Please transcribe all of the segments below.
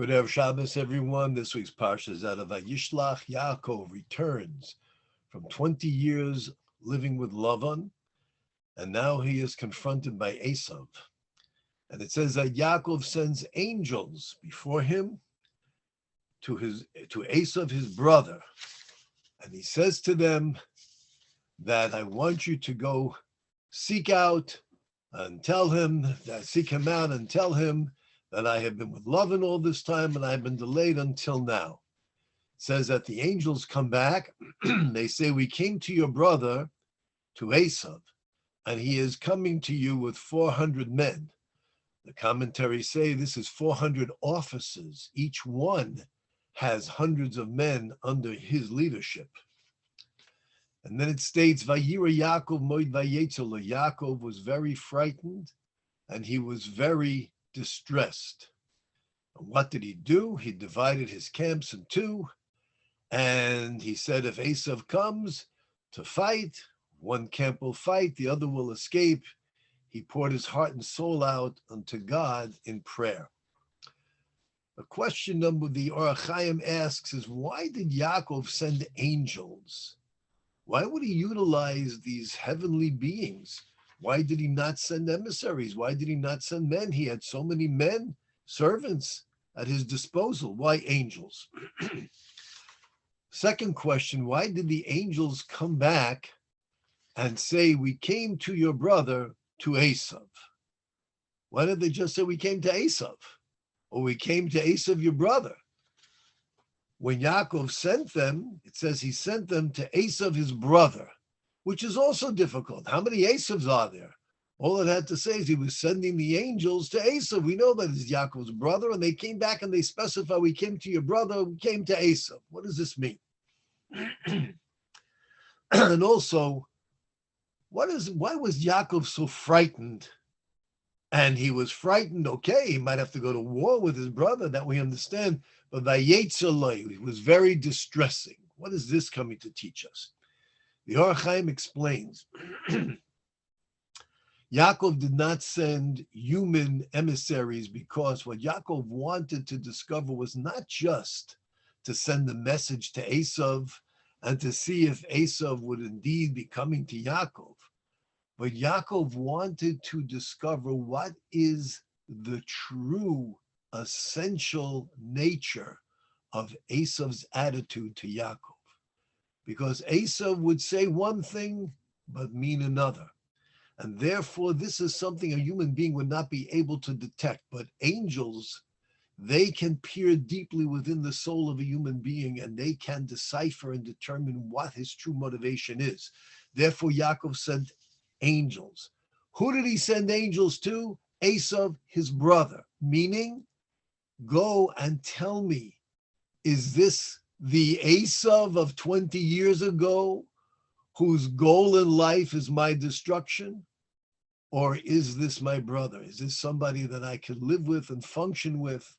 Good Erev Shabbos, everyone. This week's Parsha is out of Vayishlach. Yaakov returns from 20 years living with Lavan, and now he is confronted by Esav. And it says that Yaakov sends angels before him to Esav, his brother. And he says to them that I want you to go seek out and tell him, seek him out and tell him that I have been with Lavan all this time and I've been delayed until now. It says that the angels come back. They say, we came to your brother, to Esav, and he is coming to you with 400 men. The commentaries say this is 400 officers. Each one has hundreds of men under his leadership. And then it states, Vayira Yaakov moed vayetzelo. Yaakov was very frightened and he was very distressed. And what did he do? He divided his camps in two, and he said, if Esav comes to fight, one camp will fight, the other will escape. He poured his heart and soul out unto God in prayer. A question number the Orach Chaim asks is, why did Yaakov send angels? Why would he utilize these heavenly beings? Why did he not send emissaries? Why did he not send men? He had so many men, servants at his disposal. Why angels? Second question, why did the angels come back and say, we came to your brother, to Esav? Why did they just say we came to Esav? Or we came to Esav, your brother? When Yaakov sent them, it says he sent them to Esav, his brother, which is also difficult. How many Esavs are there? All it had to say is he was sending the angels to Esav. We know that it's Yaakov's brother, and they came back and they specify, we came to your brother, we came to Esav. What does this mean? And also, why was Yaakov so frightened? And he was frightened, okay, he might have to go to war with his brother, that we understand, but vayetzelo, it was very distressing. What is this coming to teach us? The Orach Chaim explains, Yaakov did not send human emissaries because what Yaakov wanted to discover was not just to send a message to Esav and to see if Esav would indeed be coming to Yaakov, but Yaakov wanted to discover what is the true essential nature of Esav's attitude to Yaakov. Because Esav would say one thing, but mean another. And therefore, this is something a human being would not be able to detect. But angels, they can peer deeply within the soul of a human being, and they can decipher and determine what his true motivation is. Therefore, Yaakov sent angels. Who did he send angels to? Esav, his brother. Meaning, go and tell me, is this the Esav of 20 years ago, whose goal in life is my destruction? Or is this my brother? Is this somebody that I can live with and function with,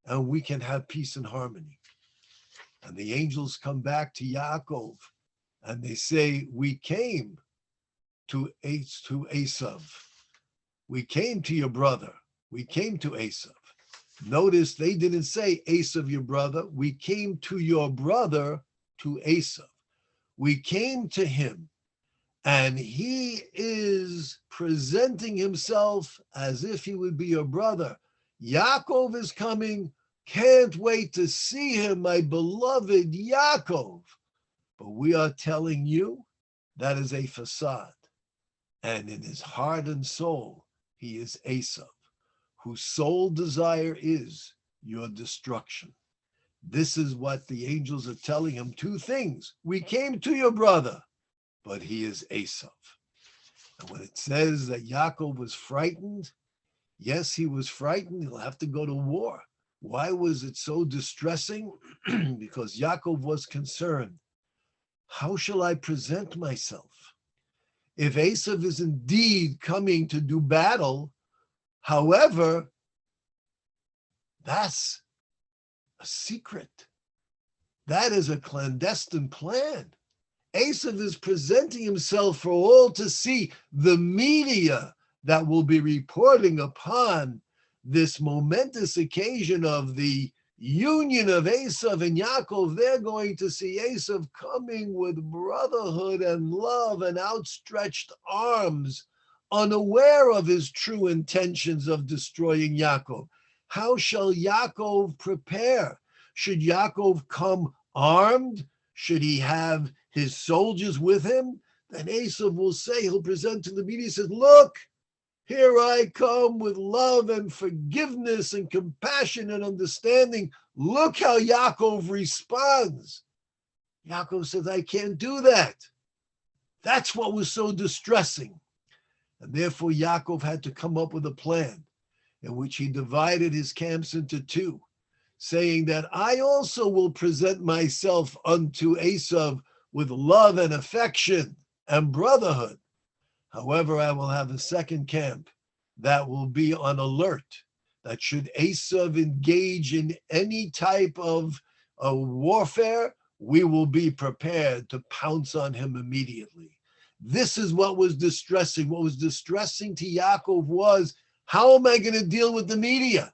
and we can have peace and harmony? And the angels come back to Yaakov, and they say, we came to Esav. We came to your brother. We came to Esav. Notice they didn't say Esav, your brother. We came to your brother, to Esav. We came to him, and he is presenting himself as if he would be your brother. Yaakov is coming. Can't wait to see him, my beloved Yaakov. But we are telling you that is a facade. And in his heart and soul, he is Esav, whose sole desire is your destruction. This is what the angels are telling him. Two things. We came to your brother, but he is Esav. And when it says that Yaakov was frightened, yes, he was frightened. He'll have to go to war. Why was it so distressing? Because Yaakov was concerned. How shall I present myself? If Esav is indeed coming to do battle, however, that's a secret. That is a clandestine plan. Esav is presenting himself for all to see. The media that will be reporting upon this momentous occasion of the union of Esav and Yaakov, they're going to see Esav coming with brotherhood and love and outstretched arms, unaware of his true intentions of destroying Yaakov. How shall Yaakov prepare? Should Yaakov come armed? Should he have his soldiers with him? Then Esav will say, he'll present to the media, he says, look, here I come with love and forgiveness and compassion and understanding. Look how Yaakov responds. Yaakov says, I can't do that. That's what was so distressing. And therefore Yaakov had to come up with a plan in which he divided his camps into two, saying that I also will present myself unto Esav with love and affection and brotherhood. However, I will have a second camp that will be on alert, that should Esav engage in any type of warfare, we will be prepared to pounce on him immediately. This is what was distressing. What was distressing to Yaakov was, how am I going to deal with the media?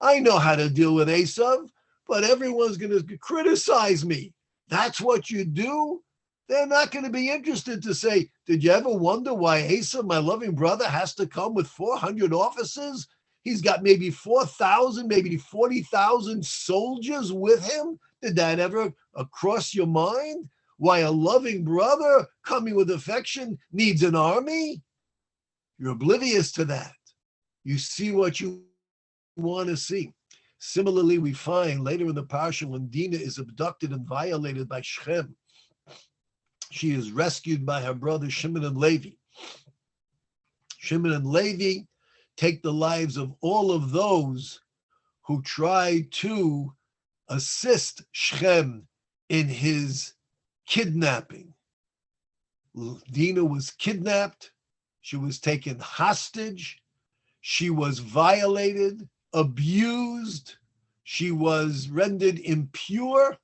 I know how to deal with Esav, but everyone's going to criticize me. That's what you do? They're not going to be interested to say, did you ever wonder why Esav, my loving brother, has to come with 400 officers? He's got maybe 4,000, maybe 40,000 soldiers with him. Did that ever cross your mind? Why a loving brother coming with affection needs an army? You're oblivious to that. You see what you want to see. Similarly, we find later in the Parsha when Dinah is abducted and violated by Shechem, she is rescued by her brothers Shimon and Levi. Shimon and Levi take the lives of all of those who try to assist Shechem in his kidnapping. Dinah was kidnapped. She was taken hostage. She was violated, abused. She was rendered impure.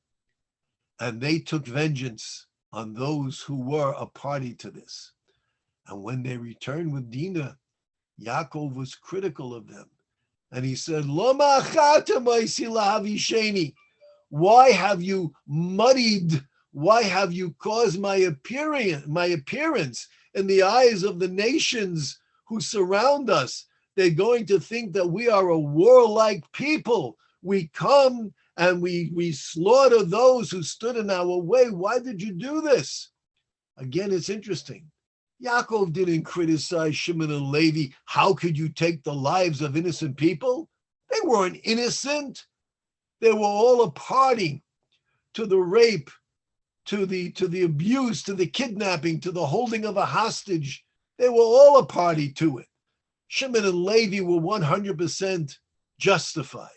And they took vengeance on those who were a party to this. And when they returned with Dinah, Yaakov was critical of them. And he said, why have you muddied, why have you caused my appearance in the eyes of the nations who surround us? They're going to think that we are a warlike people. We come and we slaughter those who stood in our way. Why did you do this? Again, it's interesting. Yaakov didn't criticize Shimon and Levi. How could you take the lives of innocent people? They weren't innocent. They were all a party to the rape, to the abuse, to the kidnapping, to the holding of a hostage. They were all a party to it. Shimon and Levi were 100% justified.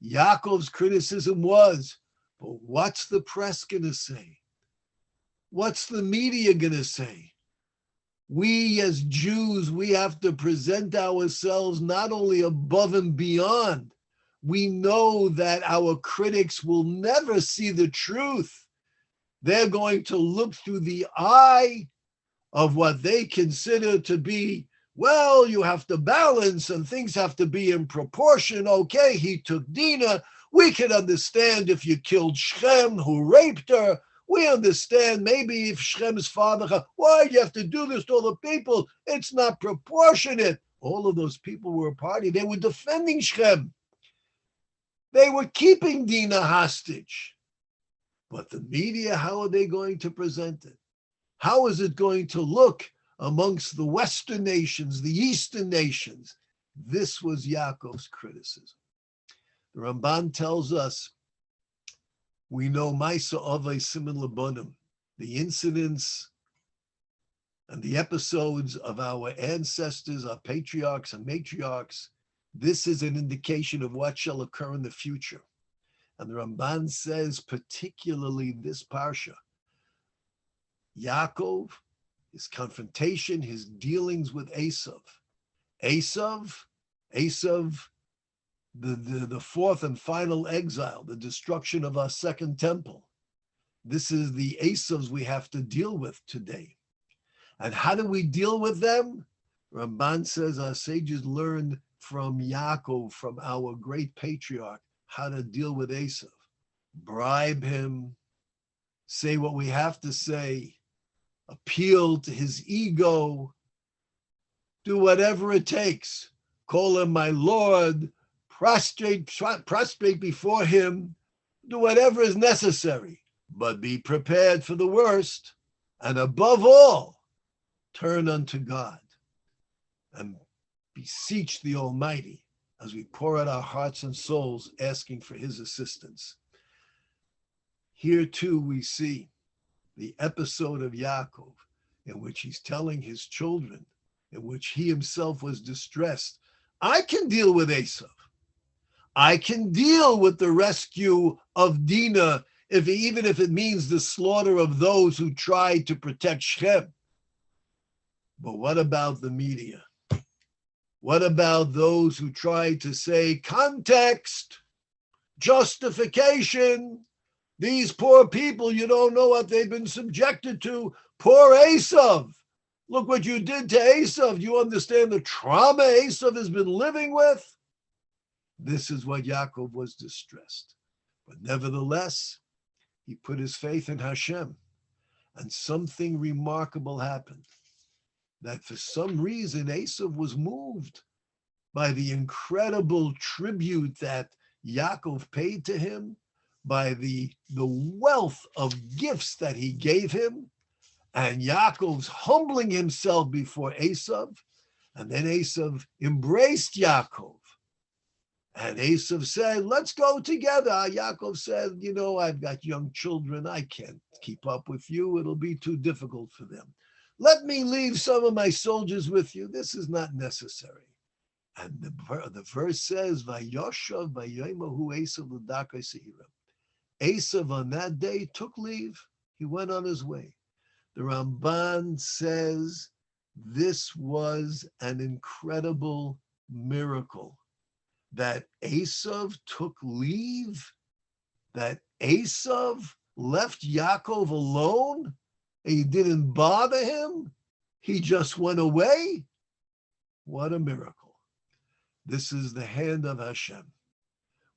Yaakov's criticism was, but what's the press going to say? What's the media going to say? We as Jews, we have to present ourselves not only above and beyond. We know that our critics will never see the truth. They're going to look through the eye of what they consider to be, well, you have to balance and things have to be in proportion. Okay, he took Dinah. We can understand if you killed Shechem, who raped her. We understand maybe if Shechem's father, why do you have to do this to all the people? It's not proportionate. All of those people were a party. They were defending Shechem. They were keeping Dinah hostage. But the media, how are they going to present it? How is it going to look amongst the Western nations, the Eastern nations? This was Yaakov's criticism. The Ramban tells us, we know Maisa Avei Siman Labanim, the incidents and the episodes of our ancestors, our patriarchs and matriarchs. This is an indication of what shall occur in the future. And the Ramban says, particularly this Parsha, Yaakov, his confrontation, his dealings with Esav. Esav, the fourth and final exile, the destruction of our second temple. This is the Esavs we have to deal with today. And how do we deal with them? Ramban says our sages learned from Yaakov, from our great patriarch, how to deal with Esav. Bribe him, say what we have to say, appeal to his ego, do whatever it takes. Call him my Lord, prostrate before him, do whatever is necessary, but be prepared for the worst. And above all, turn unto God and beseech the Almighty as we pour out our hearts and souls asking for his assistance. Here too we see the episode of Yaakov in which he's telling his children, in which he himself was distressed. I can deal with Esav. I can deal with the rescue of Dinah, even if it means the slaughter of those who tried to protect Shechem. But what about the media? What about those who tried to say context, justification? These poor people, you don't know what they've been subjected to. Poor Esav. Look what you did to Esav. You understand the trauma Esav has been living with? This is what Yaakov was distressed. But nevertheless, he put his faith in Hashem. And something remarkable happened. That for some reason, Esav was moved by the incredible tribute that Yaakov paid to him, by the wealth of gifts that he gave him, and Yaakov's humbling himself before Esav, and then Esav embraced Yaakov. And Esav said, let's go together. Yaakov said, I've got young children. I can't keep up with you. It'll be too difficult for them. Let me leave some of my soldiers with you. This is not necessary. And the verse says, Vayoshav vayomahu Esav l'darkei seira. Esav on that day took leave. He went on his way. The Ramban says this was an incredible miracle, that Esav took leave, that Esav left Yaakov alone, and he didn't bother him. He just went away. What a miracle. This is the hand of Hashem.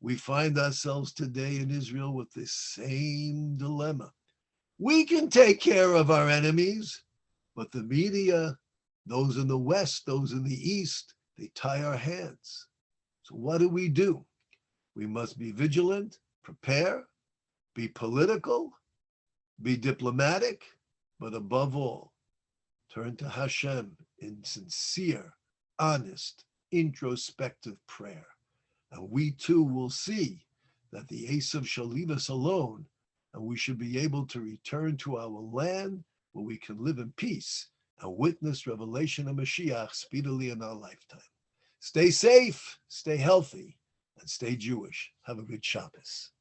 We find ourselves today in Israel with this same dilemma. We can take care of our enemies, but the media, those in the West, those in the East, they tie our hands. So what do? We must be vigilant, prepare, be political, be diplomatic, but above all, turn to Hashem in sincere, honest, introspective prayer. And we too will see that the Esav shall leave us alone, and we should be able to return to our land where we can live in peace and witness revelation of Mashiach speedily in our lifetime. Stay safe, stay healthy, and stay Jewish. Have a good Shabbos.